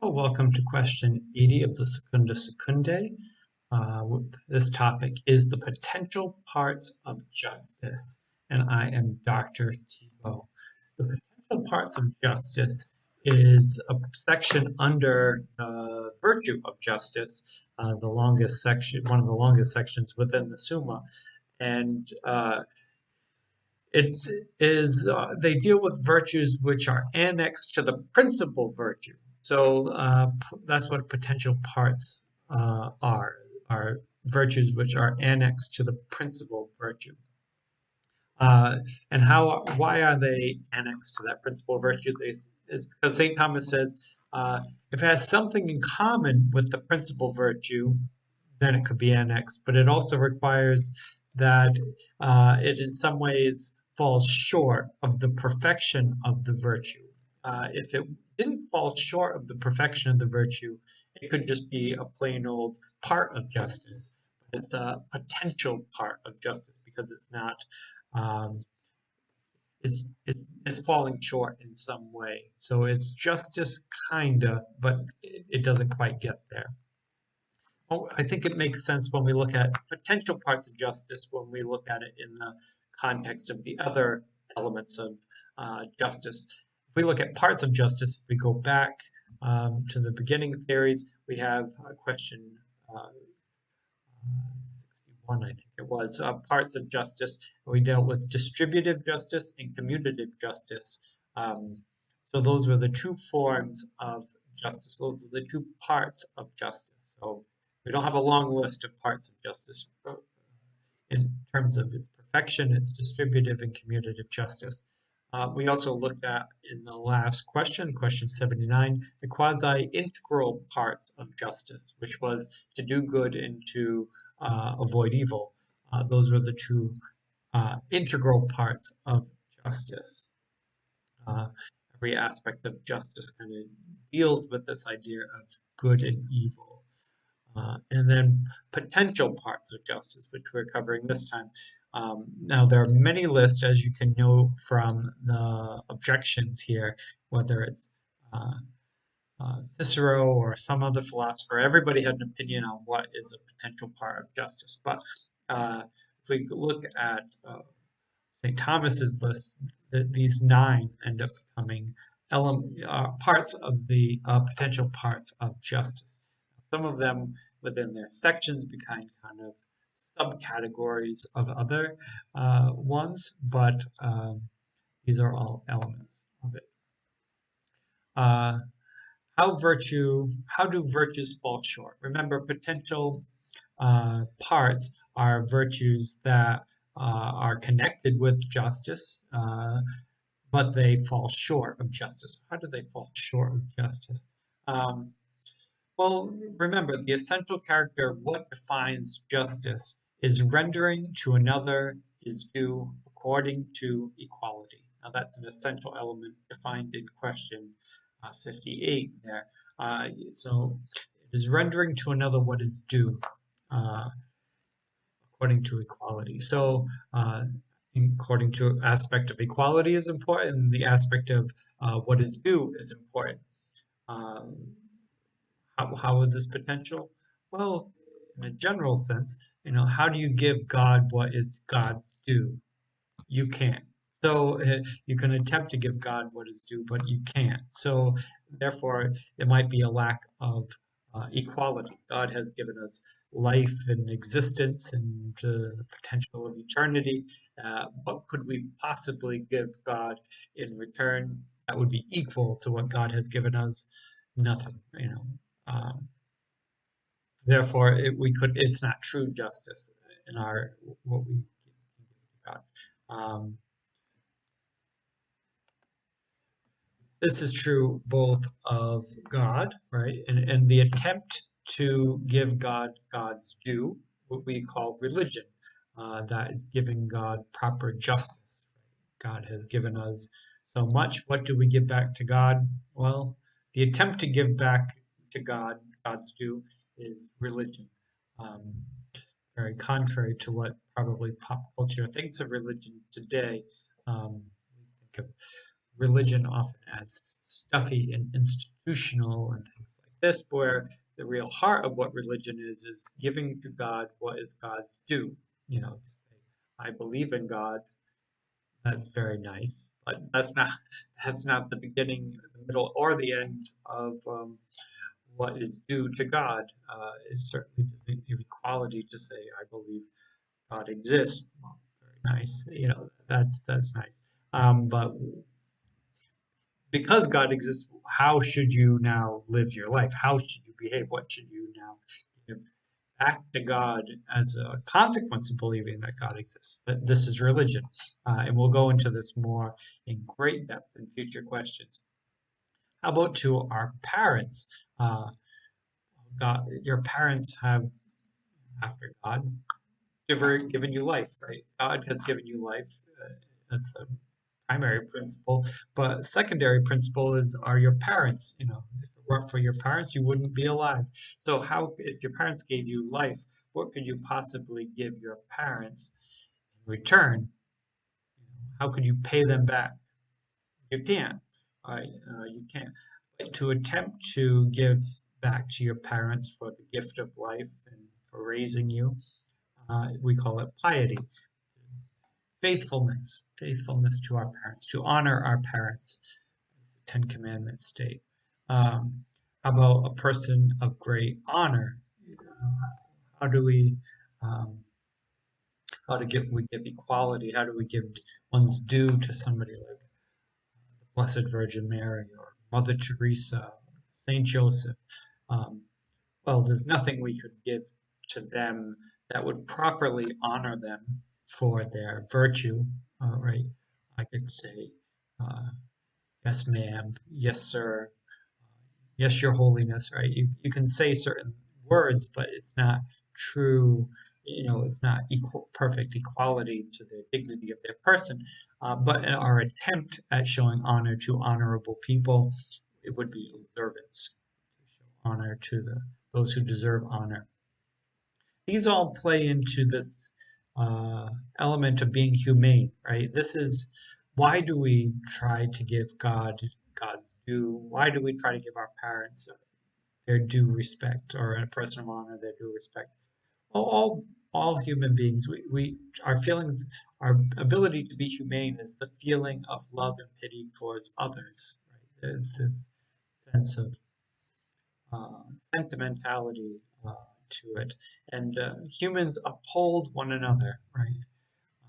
Well, welcome to question 80 of the Secunda Secundae. This topic is the potential parts of justice, and I am Dr. Thibault. The potential parts of justice is a section under the virtue of justice, the longest section, one of the longest sections within the Summa, and it is they deal with virtues which are annexed to the principal virtue. So that's what potential parts are virtues which are annexed to the principal virtue. And why are they annexed to that principal virtue? Is because St. Thomas says if it has something in common with the principal virtue, then it could be annexed. But it also requires that it in some ways falls short of the perfection of the virtue. If it didn't fall short of the perfection of the virtue, it could just be a plain old part of justice. It's a potential part of justice because it's not um, it's falling short in some way. So it's justice kinda, but it doesn't quite get there. Well, I think it makes sense when we look at potential parts of justice, when we look at it in the context of the other elements of justice. If we look at parts of justice, if we go back to the beginning theories, we have a question 61, I think it was, parts of justice. We dealt with distributive justice and commutative justice. So those were the two forms of justice. Those are the two parts of justice. So we don't have a long list of parts of justice in terms of its perfection, its distributive and commutative justice. We also looked at in the last question, question 79, the quasi-integral parts of justice, which was to do good and to avoid evil. Those were the two integral parts of justice. Every aspect of justice kind of deals with this idea of good and evil. And then potential parts of justice, which we're covering this time. Now, there are many lists, as you can know from the objections here, whether it's Cicero or some other philosopher. Everybody had an opinion on what is a potential part of justice. But if we look at St. Thomas's list, these 9 end up becoming parts of the potential parts of justice. Some of them within their sections become kind of subcategories of other ones, but these are all elements of it. How do virtues fall short? Remember, potential parts are virtues that are connected with justice, but they fall short of justice. How do they fall short of justice? Well, remember, the essential character of what defines justice is rendering to another is due according to equality. Now, that's an essential element defined in question 58 there. So it is rendering to another what is due according to equality. So according to aspect of equality is important, and the aspect of what is due is important. How is this potential? Well, in a general sense, how do you give God what is God's due? You can't. So you can attempt to give God what is due, but you can't. So therefore, it might be a lack of equality. God has given us life and existence and the potential of eternity. What could we possibly give God in return that would be equal to what God has given us? Nothing. Therefore, it's not true justice in what we give God. This is true both of God, right, and the attempt to give God God's due, what we call religion, that is giving God proper justice. God has given us so much. What do we give back to God? Well, the attempt to give back to God God's due is religion. Very contrary to what probably pop culture thinks of religion today. We think of religion often as stuffy and institutional and things like this, where the real heart of what religion is giving to God what is God's due. To say, I believe in God, that's very nice, but that's not the beginning, the middle, or the end of what is due to God. Is certainly the equality to say, I believe God exists. Well, very nice. That's nice. But because God exists, how should you now live your life? How should you behave? What should you now give back to God as a consequence of believing that God exists? This is religion. And we'll go into this more in great depth in future questions. How about to our parents? Uh, God, your parents have, after God, given you life, right? God has given you life. That's the primary principle. But secondary principle are your parents. If it weren't for your parents, you wouldn't be alive. So if your parents gave you life, what could you possibly give your parents in return? How could you pay them back? You can't. You can't. But to attempt to give back to your parents for the gift of life and for raising you, we call it piety. Faithfulness to our parents, to honor our parents, as the Ten Commandments state. How about a person of great honor? How do we, um, we give equality? How do we give one's due to somebody like the Blessed Virgin Mary or Mother Teresa, Saint Joseph? Um, well, there's nothing we could give to them that would properly honor them for their virtue, right? I could say, uh, yes, ma'am, yes, sir, yes, your holiness, right? You can say certain words, but it's not true, it's not perfect equality to the dignity of their person. But in our attempt at showing honor to honorable people, it would be observance, to show honor to those who deserve honor. These all play into this uh, element of being humane, right? This is why do we try to give God's due? Why do we try to give our parents their due respect, or a person of honor their due respect? Well, all human beings, we our feelings, our ability to be humane is the feeling of love and pity towards others. Right? It's this sense of uh, sentimentality to it. And humans uphold one another, right?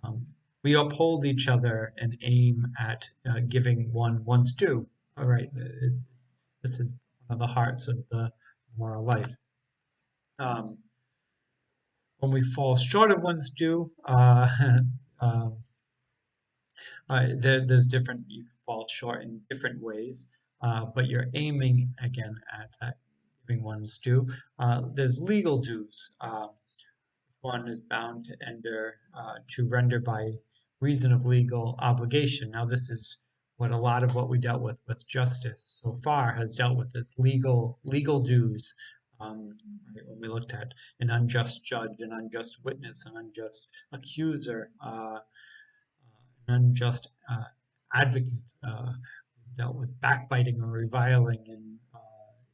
Um, we uphold each other and aim at giving one's due. All right, this is one of the hearts of the moral life. Um, when we fall short of one's due, uh, there's different, you fall short in different ways, but you're aiming again at that giving one's due. There's legal dues. One is bound to render by reason of legal obligation. Now, this is what a lot of what we dealt with justice so far has dealt with is legal dues. Right, when we looked at an unjust judge, an unjust witness, an unjust accuser, an unjust advocate, dealt with backbiting or reviling and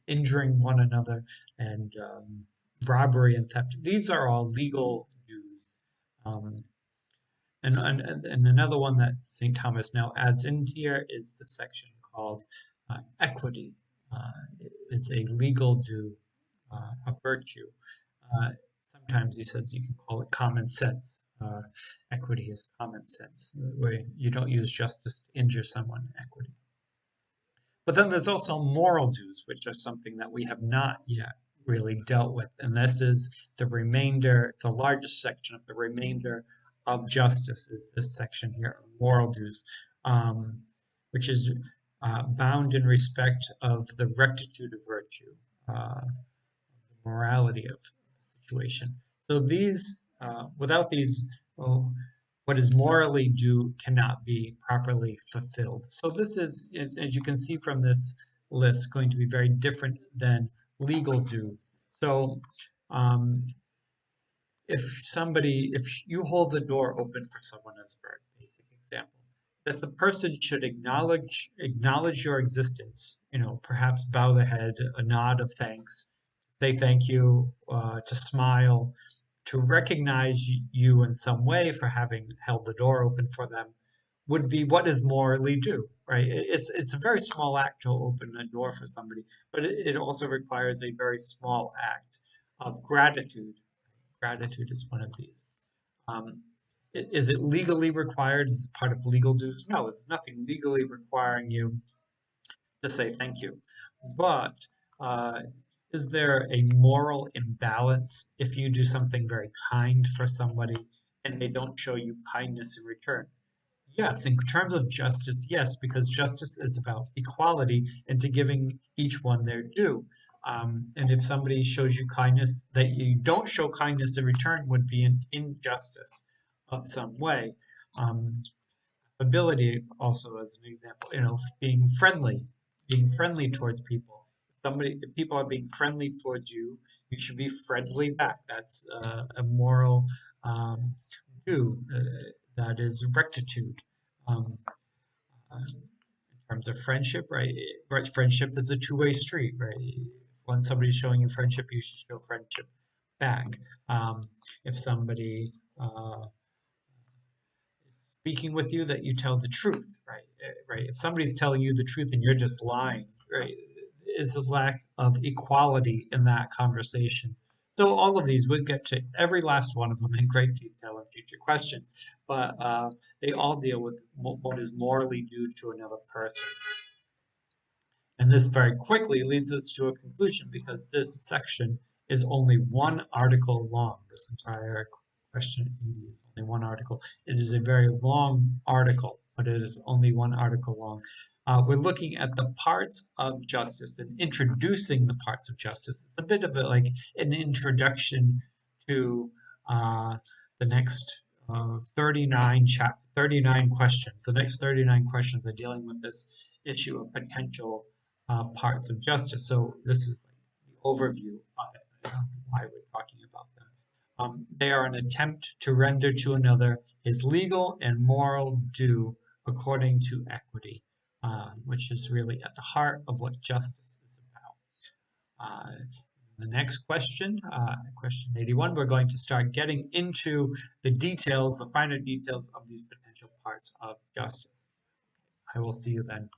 injuring one another, and robbery and theft. These are all legal dues. Um, and another one that St. Thomas now adds in here is the section called equity. It's a legal due, a virtue. Uh, Sometimes he says you can call it common sense. Equity is common sense, where you don't use justice to injure someone. Equity. But then there's also moral dues, which are something that we have not yet really dealt with. And this is the largest section of the remainder of justice is this section here, moral dues, um, which is bound in respect of the rectitude of virtue, the morality of the situation. So without these, well, what is morally due cannot be properly fulfilled. So this is, as you can see from this list, going to be very different than legal dues. So um, if you hold the door open for someone, as a very basic example, that the person should acknowledge your existence. Perhaps bow the head, a nod of thanks, say thank you, to smile, to recognize you in some way for having held the door open for them, would be what is morally due, right? It's a very small act to open a door for somebody, but it also requires a very small act of gratitude. Gratitude is one of these. Um, is it legally required? Is it part of legal dues? No, it's nothing legally requiring you to say thank you. But uh, is there a moral imbalance if you do something very kind for somebody and they don't show you kindness in return? Yes, in terms of justice, yes, because justice is about equality and to giving each one their due. And if somebody shows you kindness that you don't show kindness in return would be an injustice of some way. Um, Ability also as an example, being friendly towards people. If people are being friendly towards you, you should be friendly back. That's a moral um, due. That is rectitude. Um, in terms of friendship, right? Right, friendship is a two-way street, right? When somebody's showing you friendship, you should show friendship back. If somebody speaking with you, that you tell the truth, right? Right. If somebody's telling you the truth and you're just lying, right? It's a lack of equality in that conversation. So all of these, we'll get to every last one of them in great detail in future questions, but they all deal with what is morally due to another person. And this very quickly leads us to a conclusion because this section is only one article long. This entire question 80 is only one article. It is a very long article, but it is only one article long. We're looking at the parts of justice and introducing the parts of justice. It's a bit of like an introduction to the next 39 questions. The next 39 questions are dealing with this issue of potential parts of justice. So this is like the overview of it. I don't know why we're talking about them. They are an attempt to render to another his legal and moral due according to equity, which is really at the heart of what justice is about. The next question, question 81, we're going to start getting into the details, the finer details of these potential parts of justice. I will see you then.